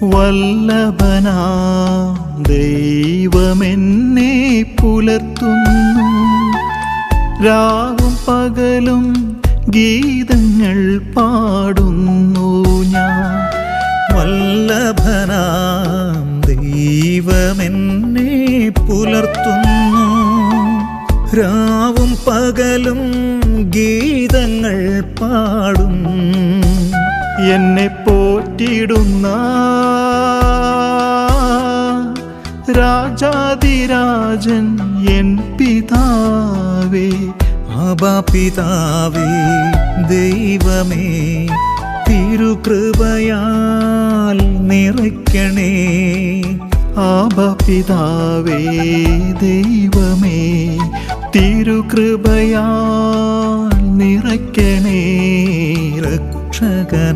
വല്ലഭനാം ദൈവമെന്നെ പുലർത്തുന്നു. രാവും പകലും ഗീതങ്ങൾ പാടുന്നു ഞാൻ. വല്ലഭനാം ദൈവമെന്നെ പുലർത്തുന്നു. രാവും പകലും ഗീതങ്ങൾ പാടും. എന്നെ പോറ്റിടുന്ന രാജാതിരാജൻ എൻ പിതാവേ, ആബാ പിതാവേ, ദൈവമേ, തിരുകൃപയാൽ നിറയ്ക്കണേ. ആബാ പിതാവേ, ദൈവമേ, തിരുകൃപയാൽ നിറയ്ക്കണേ. രക്ഷകനാ